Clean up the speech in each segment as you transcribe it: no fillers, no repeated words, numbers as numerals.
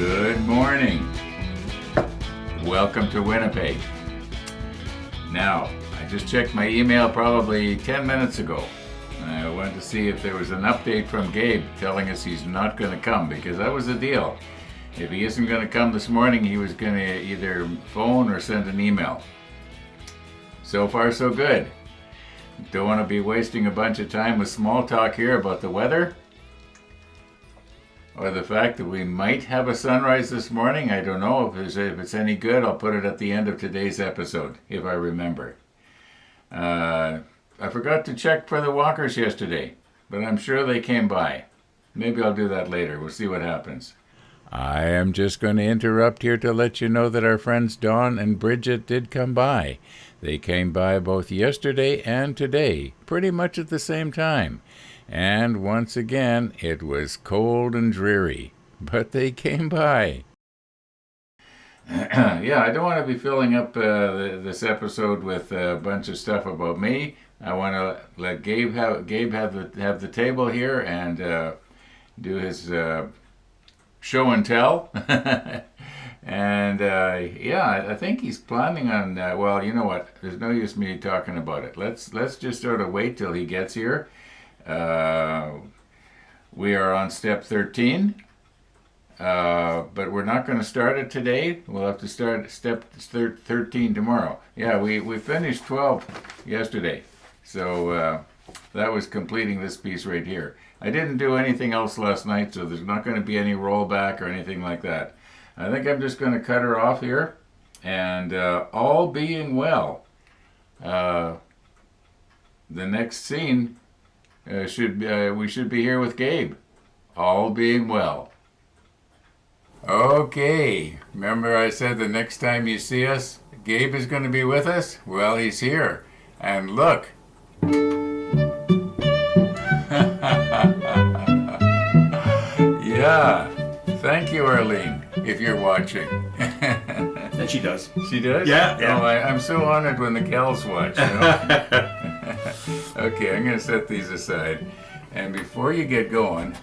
Good morning. Welcome to Winnipeg. Now, I just checked my email probably 10 minutes ago. I wanted to see if there was an update from Gabe telling us he's not going to come, because that was the deal. If he isn't going to come this morning, he was going to either phone or send an email. So far, so good. Don't want to be wasting a bunch of time with small talk here about the weather or the fact that we might have a sunrise this morning. I don't know if it's any good. I'll put it at the end of today's episode, if I remember. I forgot to check for the walkers yesterday, but I'm sure they came by. Maybe I'll do that later. We'll see what happens. I am just going to interrupt here to let you know that our friends Dawn and Bridget did come by. They came by both yesterday and today, pretty much at the same time. And once again, it was cold and dreary, but they came by. Yeah, I don't want to be filling up this episode with a bunch of stuff about me. I want to let Gabe have the table here and do his show and tell. And yeah, I think he's planning on. Well, you know what? There's no use me talking about it. Let's just sort of wait till he gets here. We are on step 13, but we're not going to start it today. We'll have to start step 13 tomorrow. Yeah, we finished 12 yesterday, so that was completing this piece right here. I didn't do anything else last night, so there's not going to be any rollback or anything like that. I think I'm just going to cut her off here, and all being well, the next scene we should be here with Gabe. All being well. Okay, remember I said the next time you see us, Gabe is going to be with us? Well, he's here. And look. Yeah. Thank you, Arlene, if you're watching. And she does. She does? Yeah. Oh, I'm so honored when the gals watch, you know? Okay, I'm going to set these aside. And before you get going,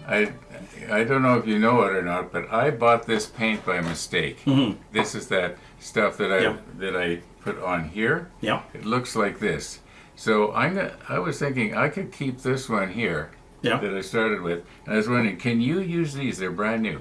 I don't know if you know it or not, but I bought this paint by mistake. Mm-hmm. This is that stuff that I put on here. Yeah. It looks like this. So I was thinking I could keep this one here that I started with. And I was wondering, can you use these? They're brand new.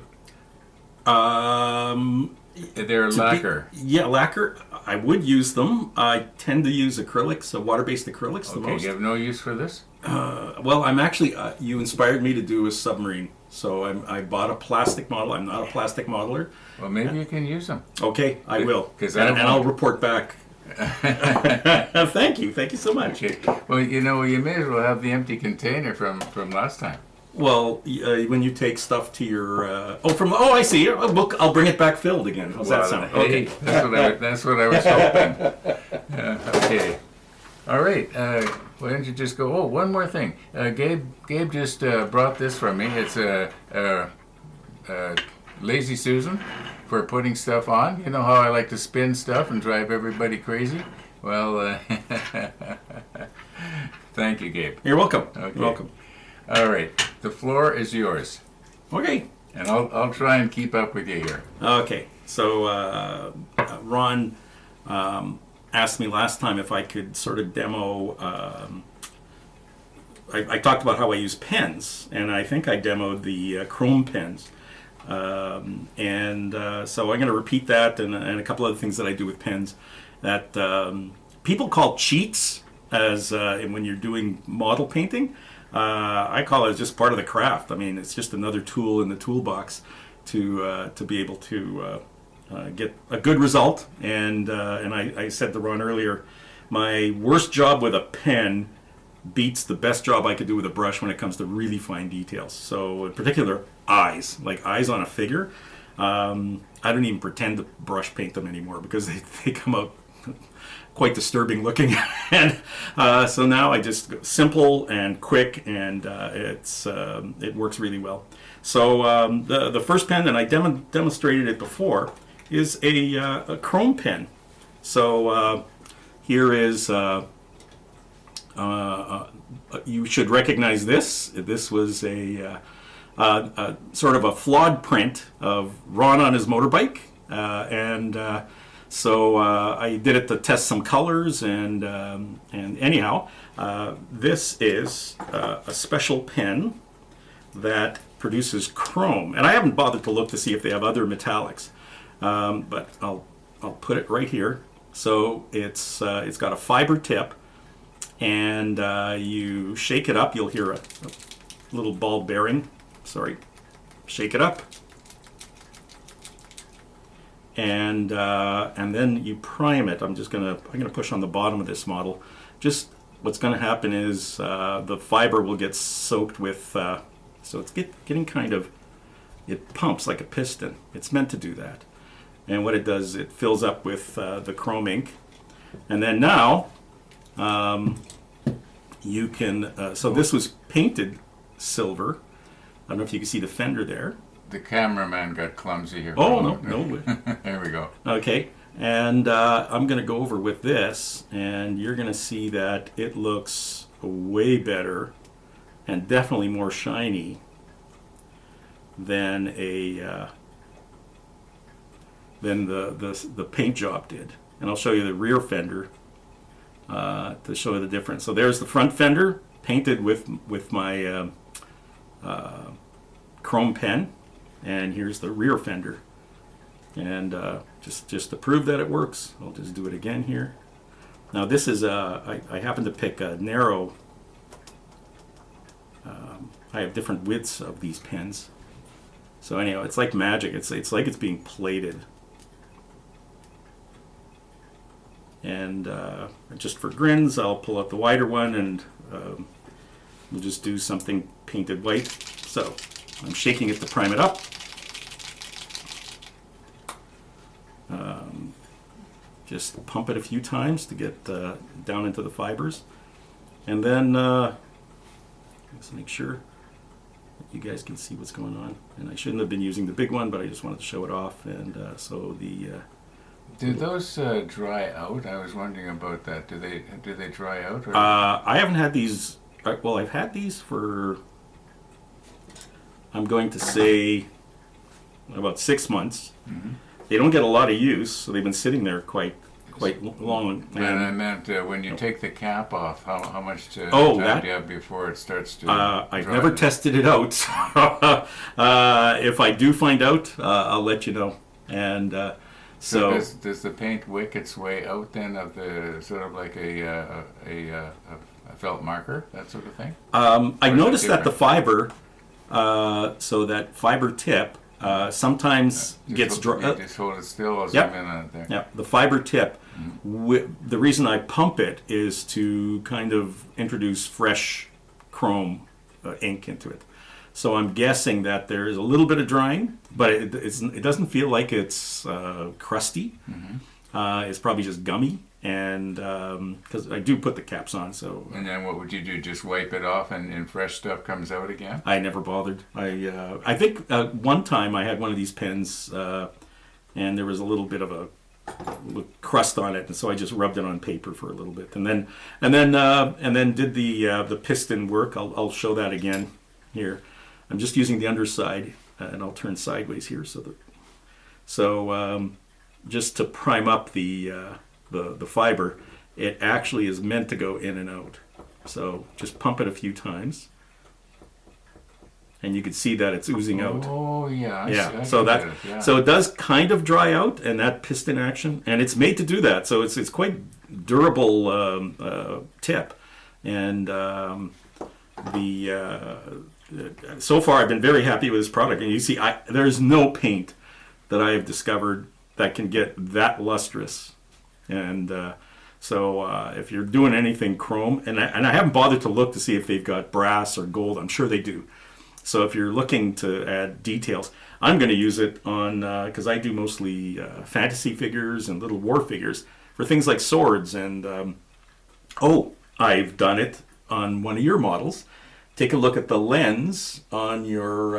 They're lacquer. Lacquer. I would use them. I tend to use acrylics, water-based acrylics the most. Okay, you have no use for this? Well, I'm actually, you inspired me to do a submarine. So I bought a plastic model. I'm not a plastic modeler. Well, maybe you can use them. Okay, I will. And I'll report back. Thank you so much. Okay. Well, you may as well have the empty container from last time. Well, when you take stuff to your I see. I'll bring it back filled again. How's that sound? Okay, that's what I was hoping. Okay, all right. Why don't you just go? Oh, one more thing. Gabe just brought this from me. It's a Lazy Susan for putting stuff on. You know how I like to spin stuff and drive everybody crazy? Well, thank you, Gabe. You're welcome. Okay. You're welcome. All right, the floor is yours. Okay. And I'll try and keep up with you here. Okay. So Ron asked me last time if I could sort of demo. I talked about how I use pens, and I think I demoed the chrome pens. So I'm going to repeat that and a couple other things that I do with pens that people call cheats as when you're doing model painting. I call it just part of the craft. I mean, it's just another tool in the toolbox to be able to get a good result. And I said to Ron earlier, my worst job with a pen beats the best job I could do with a brush when it comes to really fine details. So in particular, eyes, like eyes on a figure. I don't even pretend to brush paint them anymore because they come out quite disturbing looking. And so now I just go simple and quick, and it works really well. So the first pen, and I demonstrated it before, is a chrome pen. So here is you should recognize this. This was a sort of a flawed print of Ron on his motorbike, so I did it to test some colors, and anyhow, this is a special pen that produces chrome, and I haven't bothered to look to see if they have other metallics, but I'll put it right here. So it's got a fiber tip, and you shake it up. You'll hear a little ball bearing. Sorry, shake it up. And then you prime it. I'm gonna push on the bottom of this model. Just what's gonna happen is the fiber will get soaked with. So it's getting kind of. It pumps like a piston. It's meant to do that. And what it does, it fills up with the chrome ink. And then now you can. So this was painted silver. I don't know if you can see the fender there. The cameraman got clumsy here. Oh, no. There we go. Okay, and I'm going to go over with this, and you're going to see that it looks way better and definitely more shiny than the paint job did. And I'll show you the rear fender to show you the difference. So there's the front fender painted with my chrome pen. And here's the rear fender, and just to prove that it works, I'll just do it again here. Now this is I happen to pick a narrow. I have different widths of these pens, so anyhow, it's like magic. It's like it's being plated, and just for grins, I'll pull out the wider one, and we'll just do something painted white. So I'm shaking it to prime it up. Just pump it a few times to get down into the fibers. And then let's make sure that you guys can see what's going on. And I shouldn't have been using the big one, but I just wanted to show it off. And so the... Did those dry out? I was wondering about that. Do they dry out? Or? I haven't had these... Well, I've had these for... I'm going to say about 6 months. Mm-hmm. They don't get a lot of use, so they've been sitting there quite long. And I meant when you take the cap off, how much time do you have before it starts to I've never tested it out. If I do find out, I'll let you know. And so does the paint wick its way out then of the sort of like a felt marker, that sort of thing? I noticed that the fiber, so that fiber tip, sometimes gets dry. Just hold it still. I'll Yep. zoom in on it there. Yeah, the fiber tip. The reason I pump it is to kind of introduce fresh chrome ink into it. So I'm guessing that there is a little bit of drying, but it doesn't feel like it's crusty. Mm-hmm. It's probably just gummy, and because I do put the caps on. So and then what would you do? Just wipe it off, and fresh stuff comes out again? I never bothered. I think one time I had one of these pens, and there was a little bit of a crust on it, and so I just rubbed it on paper for a little bit, and then did the piston work. I'll show that again here. I'm just using the underside, and I'll turn sideways here so just to prime up the fiber. It actually is meant to go in and out. So just pump it a few times, and you can see that it's oozing out. Oh yeah, yeah. So it does kind of dry out, and that piston action, and it's made to do that. So it's quite durable tip, and so far I've been very happy with this product. And you see, there's no paint that I have discovered that can get that lustrous. And so if you're doing anything chrome, and I haven't bothered to look to see if they've got brass or gold. I'm sure they do. So if you're looking to add details, I'm going to use it on, because I do mostly fantasy figures and little war figures for things like swords. And I've done it on one of your models. Take a look at the lens on your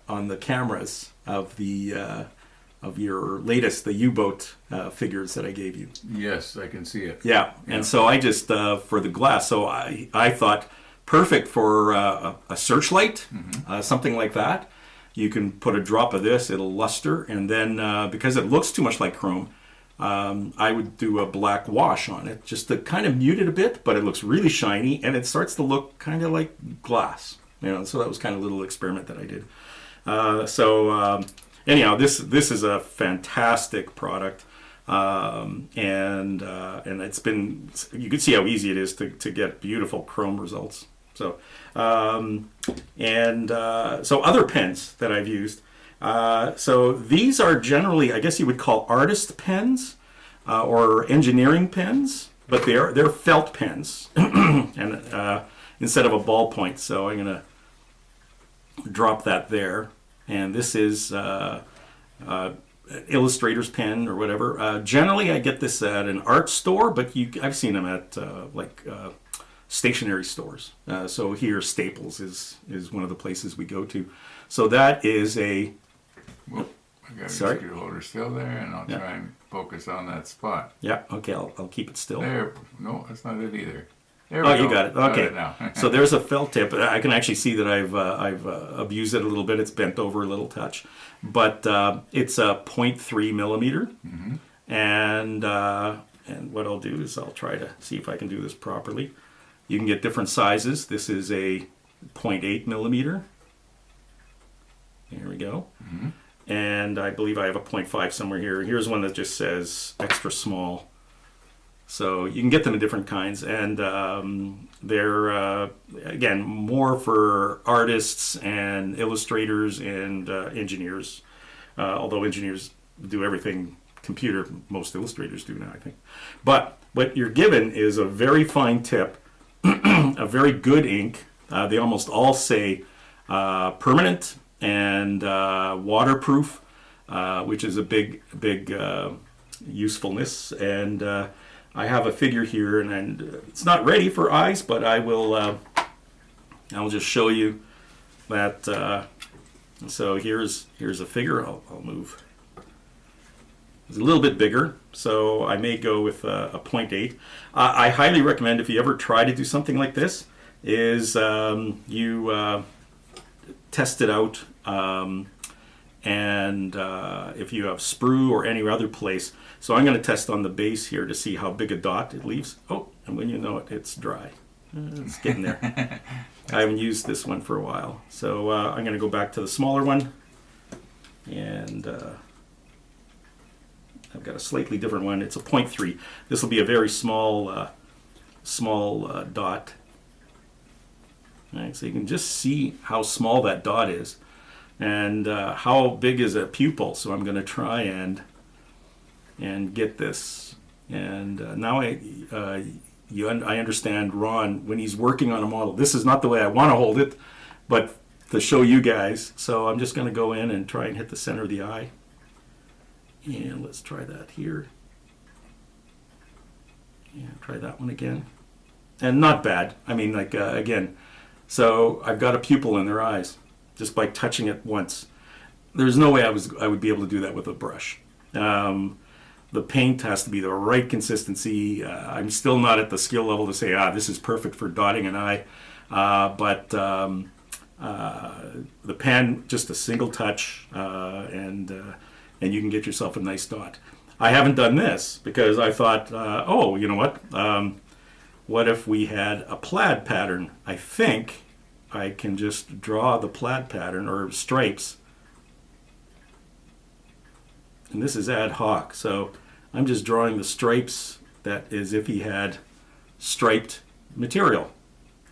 on the cameras of your latest, the U-boat figures that I gave you. Yes, I can see it. Yeah. And so I just, for the glass, so I thought perfect for a searchlight, something like that. You can put a drop of this, it'll luster, and then because it looks too much like chrome, I would do a black wash on it just to kind of mute it a bit, but it looks really shiny and it starts to look kind of like glass. So that was kind of a little experiment that I did. Anyhow, this is a fantastic product, and it's been, you can see how easy it is to get beautiful chrome results. So other pens that I've used. So these are generally, I guess you would call artist pens or engineering pens, but they're felt pens, and instead of a ballpoint. So I'm gonna drop that there, and this is illustrator's pen or whatever. Generally, I get this at an art store, but I've seen them at stationery stores. So here, Staples is one of the places we go to. So that is a. Well, I got your screw holder still there, and I'll try and focus on that spot. Yeah. Okay. I'll keep it still. There. No, that's not it either. You got it. Okay. Got it now. So there's a felt tip. I can actually see that I've abused it a little bit. It's bent over a little touch, but it's a 0.3 millimeter. Mm-hmm. And what I'll do is I'll try to see if I can do this properly. You can get different sizes. This is a 0.8 millimeter. There we go. Mm-hmm. And I believe I have a 0.5 somewhere here. Here's one that just says extra small. So you can get them in different kinds, and they're again more for artists and illustrators and engineers. Although engineers do everything computer, most illustrators do now, I think. But what you're given is a very fine tip, a very good ink. They almost all say permanent and waterproof, which is a big usefulness. And I have a figure here, and it's not ready for eyes, but I'll just show you that. So here's a figure. I'll move. It's a little bit bigger, so I may go with a 0.8. I highly recommend, if you ever try to do something like this, is you test it out, and if you have sprue or any other place. So I'm going to test on the base here to see how big a dot it leaves. Oh, and when you know it, it's dry. It's getting there. I haven't used this one for a while. So I'm going to go back to the smaller one. And I've got a slightly different one. It's a 0.3. This will be a very small dot. All right, so you can just see how small that dot is. And how big is a pupil. So I'm going to try and get this. And now I understand Ron, when he's working on a model, this is not the way I want to hold it, but to show you guys. So I'm just going to go in and try and hit the center of the eye. And let's try that here. And try that one again. And not bad. I mean, like, again, so I've got a pupil in their eyes just by touching it once. There's no way I would be able to do that with a brush. The paint has to be the right consistency. I'm still not at the skill level to say, this is perfect for dotting an eye. But the pen, just a single touch, and you can get yourself a nice dot. I haven't done this because I thought, you know what? What if we had a plaid pattern? I think I can just draw the plaid pattern or stripes. And this is ad hoc, so I'm just drawing the stripes that as if he had striped material.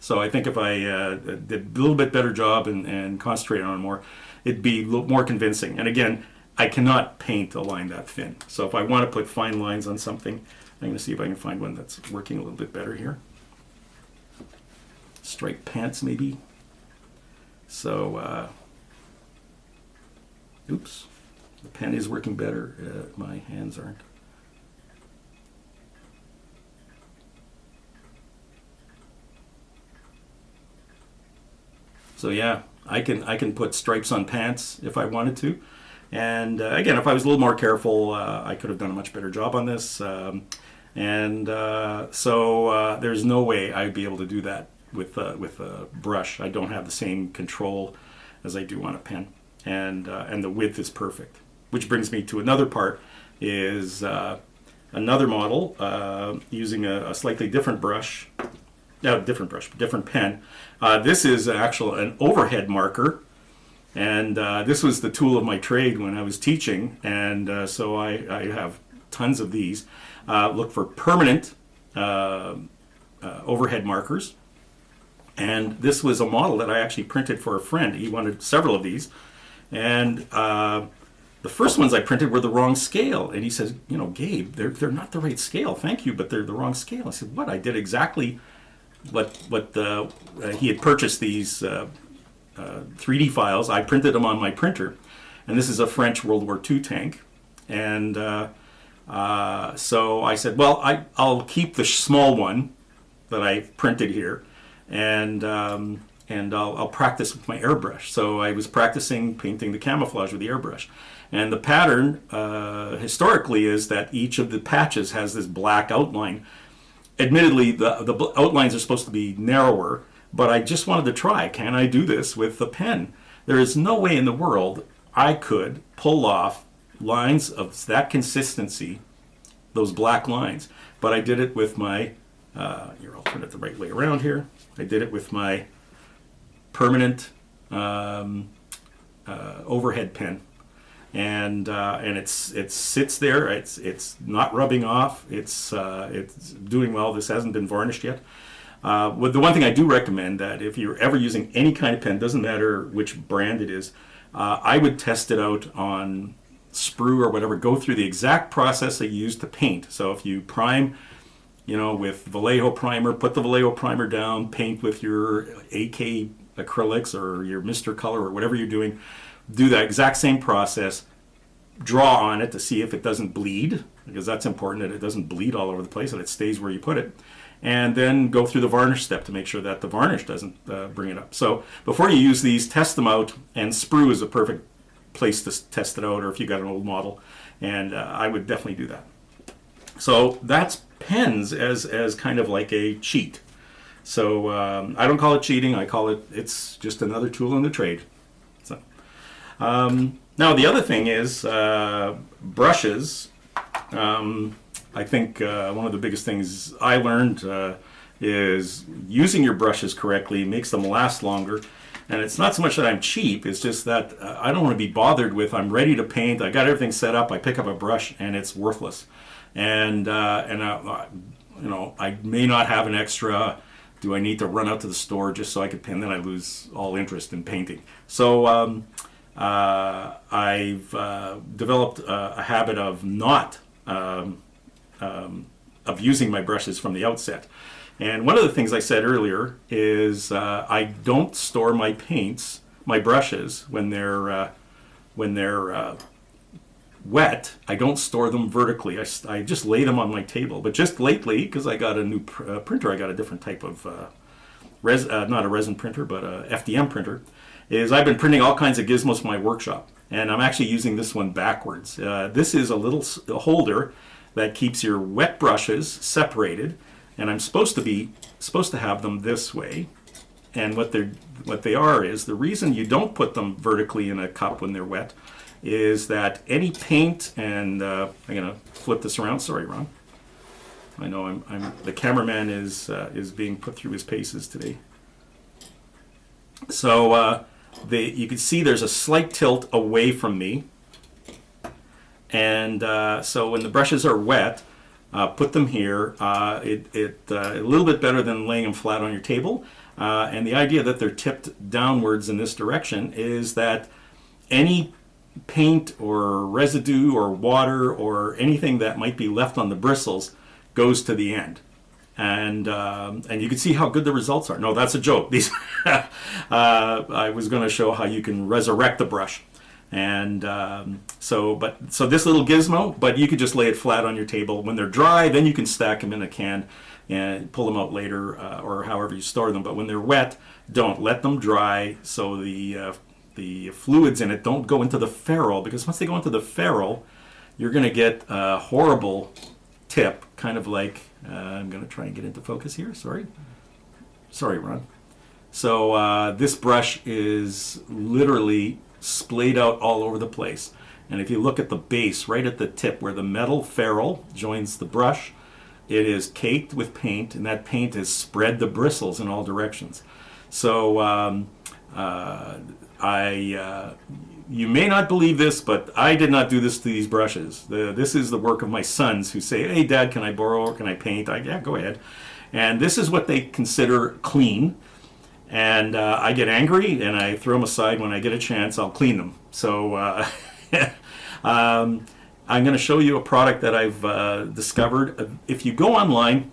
So I think if I did a little bit better job and concentrated on it more, it'd be a little more convincing. And again, I cannot paint a line that thin. So if I want to put fine lines on something, I'm going to see if I can find one that's working a little bit better here. Striped pants, maybe. So, oops. The pen is working better. My hands aren't. So yeah, I can put stripes on pants if I wanted to. And again, if I was a little more careful, I could have done a much better job on this. So there's no way I'd be able to do that with a brush. I don't have the same control as I do on a pen, and the width is perfect. Which brings me to another part, is another model using a slightly different brush. No, different pen. This is an overhead marker, and this was the tool of my trade when I was teaching, and so I have tons of these. Look for permanent overhead markers, and this was a model that I actually printed for a friend. He wanted several of these, and the first ones I printed were the wrong scale, and he says, Gabe, they're not the right scale. Thank you, but they're the wrong scale. I said, what? I did exactly what he had purchased these 3D files. I printed them on my printer, and this is a French World War II tank, and so I said, well, I'll keep the small one that I printed here, and I'll practice with my airbrush. So I was practicing painting the camouflage with the airbrush. And the pattern historically is that each of the patches has this black outline. Admittedly, the outlines are supposed to be narrower, but I just wanted to try. Can I do this with the pen? There is no way in the world I could pull off lines of that consistency, those black lines. But I did it with my, here, I'll turn it the right way around here. I did it with my permanent overhead pen. And it sits there. It's not rubbing off. It's doing well. This hasn't been varnished yet. The one thing I do recommend, that if you're ever using any kind of pen, doesn't matter which brand it is, I would test it out on sprue or whatever. Go through the exact process that you use to paint. So if you prime, with Vallejo primer, put the Vallejo primer down, paint with your AK acrylics or your Mr. Color or whatever you're doing. Do that exact same process, draw on it to see if it doesn't bleed, because that's important, that it doesn't bleed all over the place and it stays where you put it, and then go through the varnish step to make sure that the varnish doesn't bring it up. So before you use these, test them out, and sprue is a perfect place to test it out, or if you got an old model, and I would definitely do that. So that's pens as kind of like a cheat. So I don't call it cheating, it's just another tool in the trade. Now the other thing is brushes. I think one of the biggest things I learned is using your brushes correctly makes them last longer. And it's not so much that I'm cheap, it's just that I don't want to be bothered with, I'm ready to paint, I got everything set up, I pick up a brush and it's worthless. And I may not have an extra. Do I need to run out to the store just so I could paint? Then I lose all interest in painting. So I've developed a habit of not of using my brushes from the outset. And one of the things I said earlier is I don't store my brushes when they're wet. I don't store them vertically. I just lay them on my table. But just lately, because I got a new printer, I got a different type of not a resin printer, but a FDM printer. I've been printing all kinds of gizmos for my workshop, and I'm actually using this one backwards. This is a little holder that keeps your wet brushes separated, and I'm supposed to have them this way. And what they are is, the reason you don't put them vertically in a cup when they're wet is that any paint, and I'm gonna flip this around. Sorry, Ron. I know I'm the cameraman is being put through his paces today. So you can see there's a slight tilt away from me, and so when the brushes are wet, put them here. A little bit better than laying them flat on your table. And the idea that they're tipped downwards in this direction is that any paint or residue or water or anything that might be left on the bristles goes to the end. And you can see how good the results are. No, that's a joke. These I was going to show how you can resurrect the brush. And so this little gizmo, but you could just lay it flat on your table. When they're dry, then you can stack them in a can and pull them out later, or however you store them. But when they're wet, don't let them dry, so the fluids in it don't go into the ferrule, because once they go into the ferrule, you're going to get a horrible tip, kind of like, I'm going to try and get into focus here, sorry. Sorry, Ron. So this brush is literally splayed out all over the place. And if you look at the base, right at the tip where the metal ferrule joins the brush, it is caked with paint, and that paint has spread the bristles in all directions. So you may not believe this, but I did not do this to these brushes. This is the work of my sons who say, "Hey, Dad, can I borrow or can I paint?" Yeah, go ahead. And this is what they consider clean. And I get angry and I throw them aside. When I get a chance, I'll clean them. So I'm going to show you a product that I've discovered. If you go online,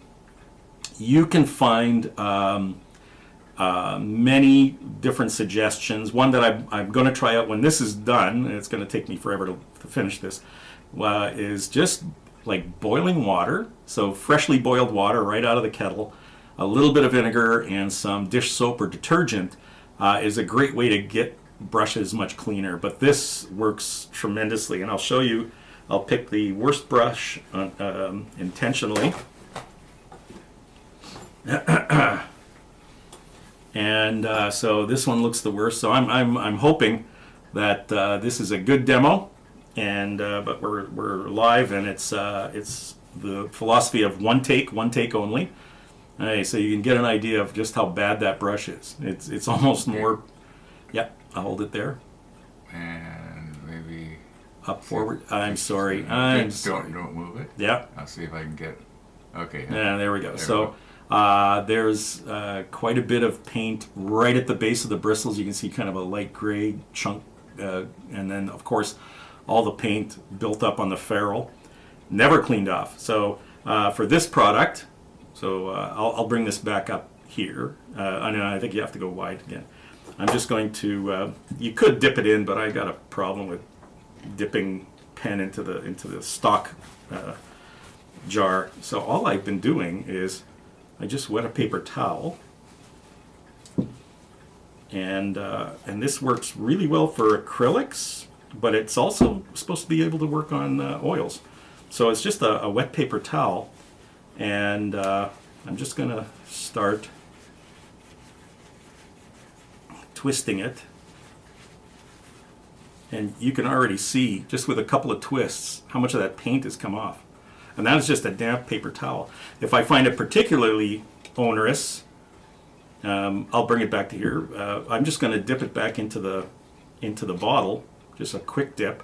you can find many different suggestions. One that I'm going to try out when this is done, and it's going to take me forever to finish this, is just like boiling water. So freshly boiled water right out of the kettle, a little bit of vinegar and some dish soap or detergent is a great way to get brushes much cleaner. But this works tremendously, and I'll show you. I'll pick the worst brush intentionally. And so this one looks the worst. So I'm hoping that this is a good demo, and but we're live, and it's the philosophy of one take only. Hey, so you can get an idea of just how bad that brush is. It's almost more. Yep, I'll hold it there. And maybe up forward. I'm sorry. Don't move it. Yeah. I'll see if I can get. Okay. Yeah, there we go. So there's quite a bit of paint right at the base of the bristles. You can see kind of a light gray chunk, and then of course all the paint built up on the ferrule, never cleaned off. So for this product. So I'll bring this back up here. I think you have to go wide again. I'm just going to. You could dip it in, but I got a problem with dipping pen into the stock jar. So all I've been doing is I just wet a paper towel, and this works really well for acrylics, but it's also supposed to be able to work on oils. So it's just a wet paper towel. And I'm just going to start twisting it. And you can already see, just with a couple of twists, how much of that paint has come off. And that is just a damp paper towel. If I find it particularly onerous, I'll bring it back to here. I'm just going to dip it back into the bottle, just a quick dip.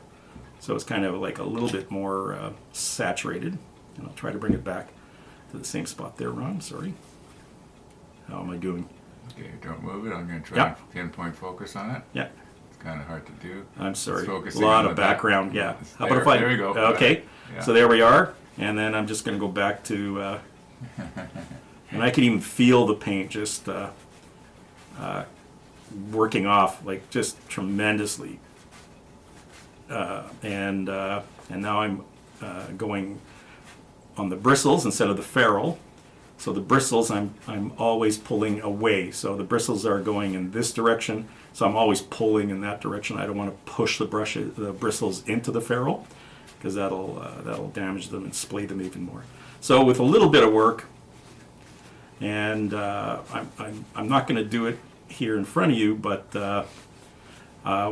So it's kind of like a little bit more saturated. And I'll try to bring it back to the same spot there, Ron. Sorry. How am I doing? Okay, don't move it. I'm going to try and pinpoint focus on it. Yeah. It's kind of hard to do. I'm sorry. A lot of background. Yeah. How about if I? There we go. Okay. Yeah. So there we are. And then I'm just going to go back to, and I can even feel the paint just working off, like just tremendously. And now I'm going on the bristles instead of the ferrule. So the bristles I'm always pulling away. So the bristles are going in this direction. So I'm always pulling in that direction. I don't want to push the bristles into the ferrule, because that'll damage them and splay them even more. So with a little bit of work, and I'm not going to do it here in front of you, but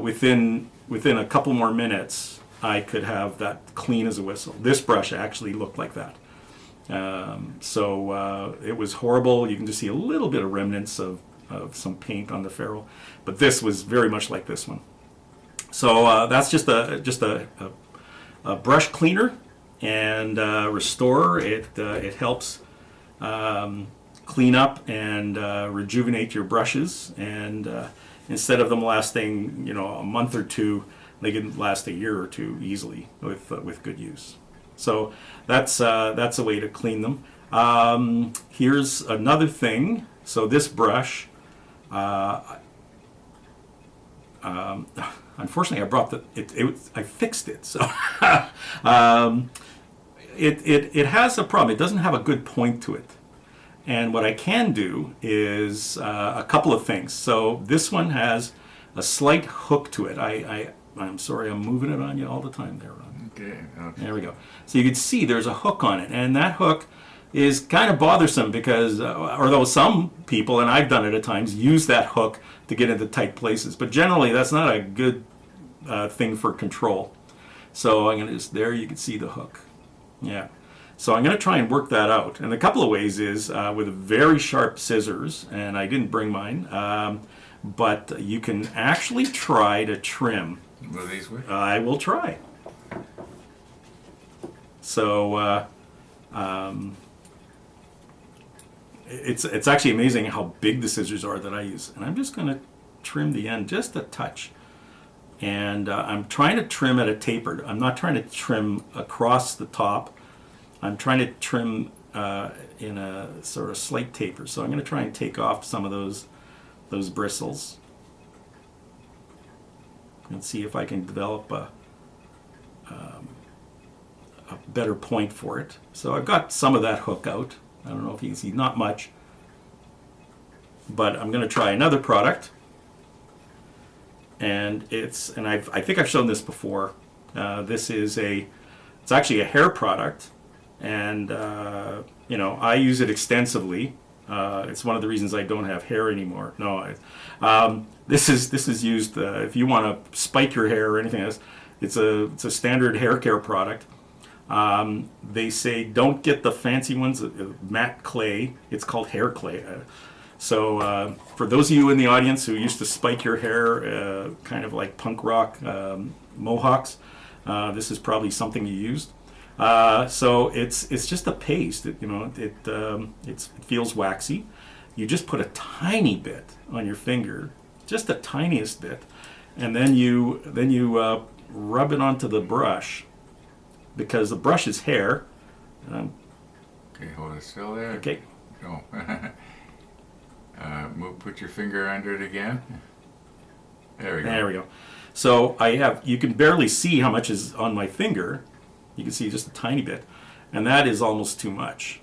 within a couple more minutes, I could have that clean as a whistle. This brush actually looked like that. So it was horrible. You can just see a little bit of remnants of some paint on the ferrule, but this was very much like this one. So that's just a brush cleaner and restorer. It helps clean up and rejuvenate your brushes, and instead of them lasting a month or two, they can last a year or two easily with good use. So that's a way to clean them. Here's another thing. So this brush, unfortunately, I brought I fixed it. So it has a problem. It doesn't have a good point to it. And what I can do is a couple of things. So this one has a slight hook to it. I'm sorry, I'm moving it on you all the time there, Ron. Okay. There we go. So you can see there's a hook on it, and that hook is kind of bothersome because although some people, and I've done it at times, use that hook to get into tight places, but generally that's not a good thing for control. So I'm going to just, there you can see the hook. Yeah. So I'm going to try and work that out. And a couple of ways is with very sharp scissors, and I didn't bring mine, but you can actually try to trim. Will these work? I will try. So it's actually amazing how big the scissors are that I use. And I'm just going to trim the end just a touch. And I'm trying to trim at a tapered. I'm not trying to trim across the top. I'm trying to trim in a sort of slight taper. So I'm going to try and take off some of those bristles and see if I can develop a better point for it. So I've got some of that hook out. I don't know if you can see, not much. But I'm going to try another product. And I think I've shown this before. This is it's actually a hair product. And, I use it extensively. It's one of the reasons I don't have hair anymore. No, this is used if you want to spike your hair or anything else. It's a standard hair care product. They say don't get the fancy ones, matte clay. It's called hair clay. So for those of you in the audience who used to spike your hair, kind of like punk rock mohawks, this is probably something you used. So it's just a paste. It feels waxy. You just put a tiny bit on your finger, just the tiniest bit, and then you rub it onto the brush, because the brush is hair. Okay, hold it still there. Okay. Go. Put your finger under it again. There we go. There we go. So you can barely see how much is on my finger. You can see just a tiny bit, and that is almost too much.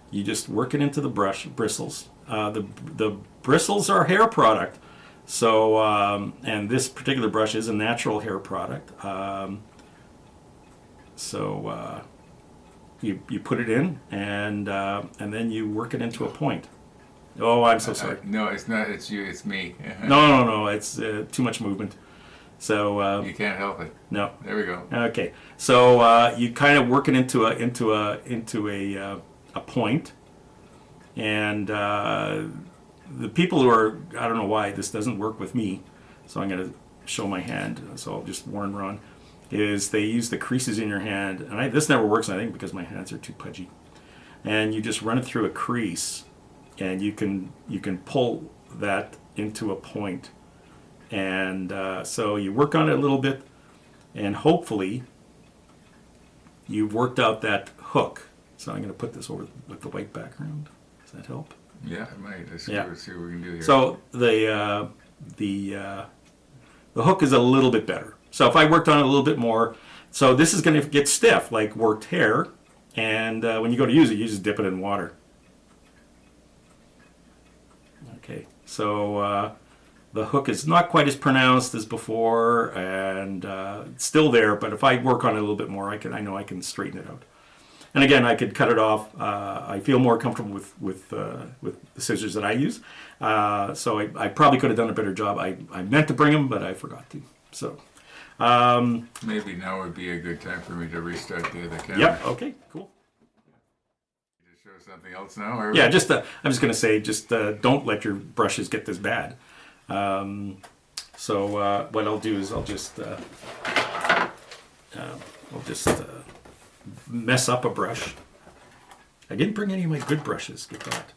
You just work it into the bristles. The bristles are hair product. So and this particular brush is a natural hair product. You put it in, and then you work it into a point. Oh, I'm so sorry. No, it's not. It's you. It's me. No. It's too much movement. So you can't help it. No. There we go. Okay. So you kind of work it into a point, and the people who are, I don't know why this doesn't work with me, so I'm going to show my hand. So I'll just warn Ron. Is they use the creases in your hand, and this never works, I think, because my hands are too pudgy. And you just run it through a crease, and you can pull that into a point. And so you work on it a little bit, and hopefully you've worked out that hook. So I'm going to put this over with the white background. Does that help? Yeah, it might. Let's see what we can do here. So the hook is a little bit better. So if I worked on it a little bit more, so this is going to get stiff like worked hair, and when you go to use it, you just dip it in water. Okay, so the hook is not quite as pronounced as before, and it's still there, but if I work on it a little bit more, I know I can straighten it out. And again, I could cut it off. I feel more comfortable with the scissors that I use. So I probably could have done a better job. I meant to bring them, but I forgot to. So maybe now would be a good time for me to restart the other camera. Yep. Okay. Cool. Just show something else now. Or yeah. I'm just going to say, don't let your brushes get this bad. So what I'll do is I'll just mess up a brush. I didn't bring any of my good brushes. Get that.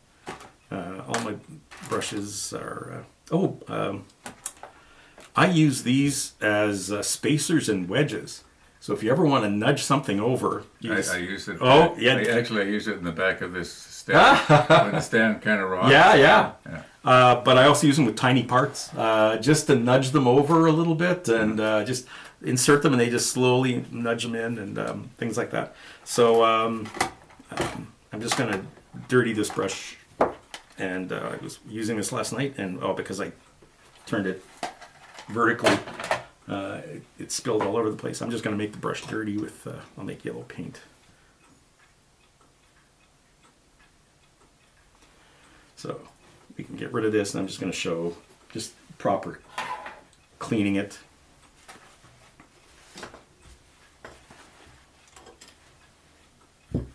All my brushes are. I use these as spacers and wedges. So if you ever want to nudge something over, I use it. Oh, yeah. I use it in the back of this stand when the stand kind of rocks. Yeah. But I also use them with tiny parts, just to nudge them over a little bit, and just insert them, and they just slowly nudge them in, and things like that. So I'm just going to dirty this brush, and I was using this last night, and because I turned it vertically, it spilled all over the place. I'm just going to make the brush dirty with, I'll make yellow paint. So we can get rid of this, and I'm just going to show just proper cleaning it.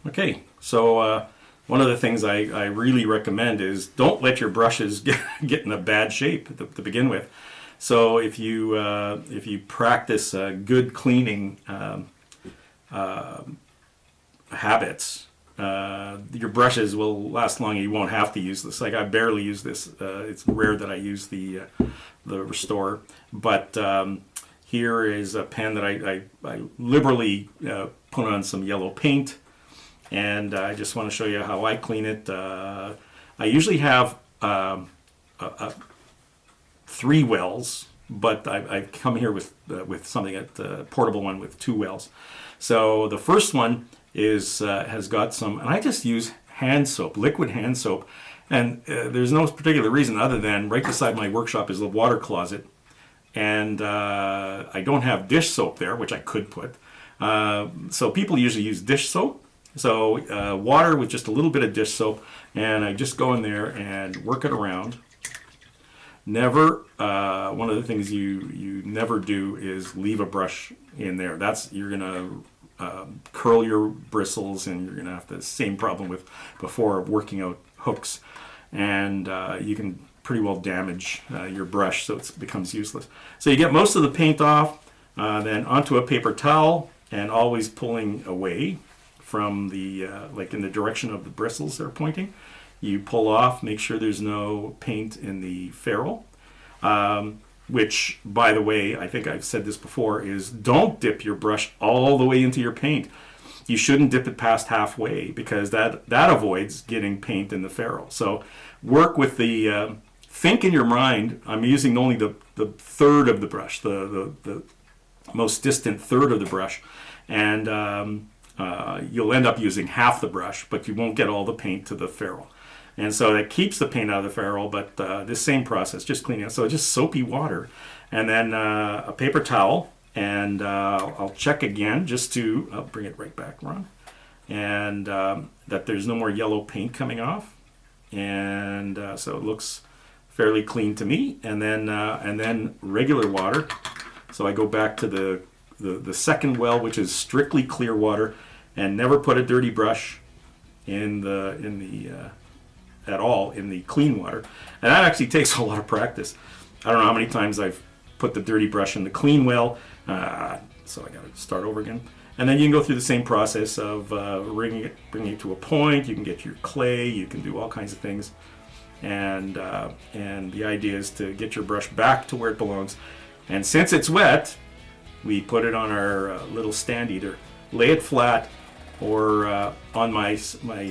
Okay, so one of the things I really recommend is don't let your brushes get in a bad shape to begin with. So if you practice good cleaning habits, your brushes will last long. You won't have to use this. Like, I barely use this. It's rare that I use the Restore. But here is a pen that I liberally put on some yellow paint, and I just want to show you how I clean it. I usually have 3 wells, but I come here with something a portable one with 2 wells. So the first one is has got some, and I just use hand soap, liquid hand soap, and there's no particular reason other than right beside my workshop is the water closet, and I don't have dish soap there, which I could put. So people usually use dish soap. So water with just a little bit of dish soap, and I just go in there and work it around. Never, one of the things you never do is leave a brush in there. You're gonna curl your bristles, and you're gonna have the same problem with before working out hooks, and you can pretty well damage your brush, so it becomes useless. So you get most of the paint off, then onto a paper towel, and always pulling away from the like in the direction of the bristles they're pointing. You pull off, make sure there's no paint in the ferrule, which, by the way, I think I've said this before, is don't dip your brush all the way into your paint. You shouldn't dip it past halfway, because that avoids getting paint in the ferrule. So work with the, think in your mind, I'm using only the third of the brush, the most distant third of the brush, and you'll end up using half the brush, but you won't get all the paint to the ferrule. And so that keeps the paint out of the ferrule, but this same process, just cleaning it. So just soapy water, and then a paper towel, and I'll check again just to, I'll bring it right back, Ron, and that there's no more yellow paint coming off. And so it looks fairly clean to me. And then regular water. So I go back to the second well, which is strictly clear water, and never put a dirty brush at all in the clean water. And that actually takes a lot of practice. I don't know how many times I've put the dirty brush in the clean well, so I got to start over again. And then you can go through the same process of bringing it to a point. You can get your clay, you can do all kinds of things, and the idea is to get your brush back to where it belongs. And since it's wet, we put it on our little stand, either lay it flat or on my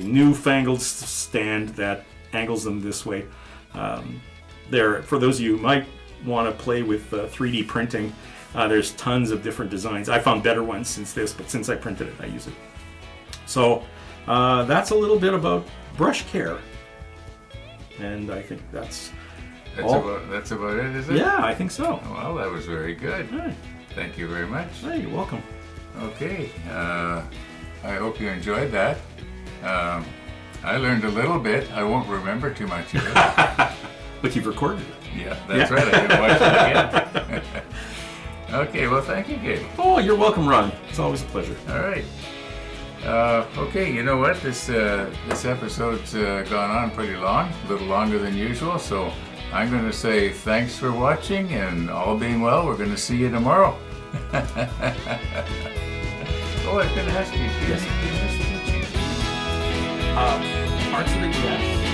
newfangled stand that angles them this way. There, for those of you who might want to play with 3D printing, there's tons of different designs. I found better ones since this, but since I printed it, I use it. So that's a little bit about brush care, and I think that's about it, is it? Yeah, I think so. Well, that was very good. Right. Thank you very much. Hey, you're welcome. Okay, I hope you enjoyed that. I learned a little bit. I won't remember too much of it. But you've recorded it. Yeah, that's right. I can watch it again. Okay, well, thank you, Gabe. Oh, you're welcome, Ron. It's always a pleasure. All right. Okay, you know what? This episode's gone on pretty long, a little longer than usual, so I'm going to say thanks for watching, and all being well, we're going to see you tomorrow. Oh, I was going to ask you, do you miss teaching? Parts of it, yes.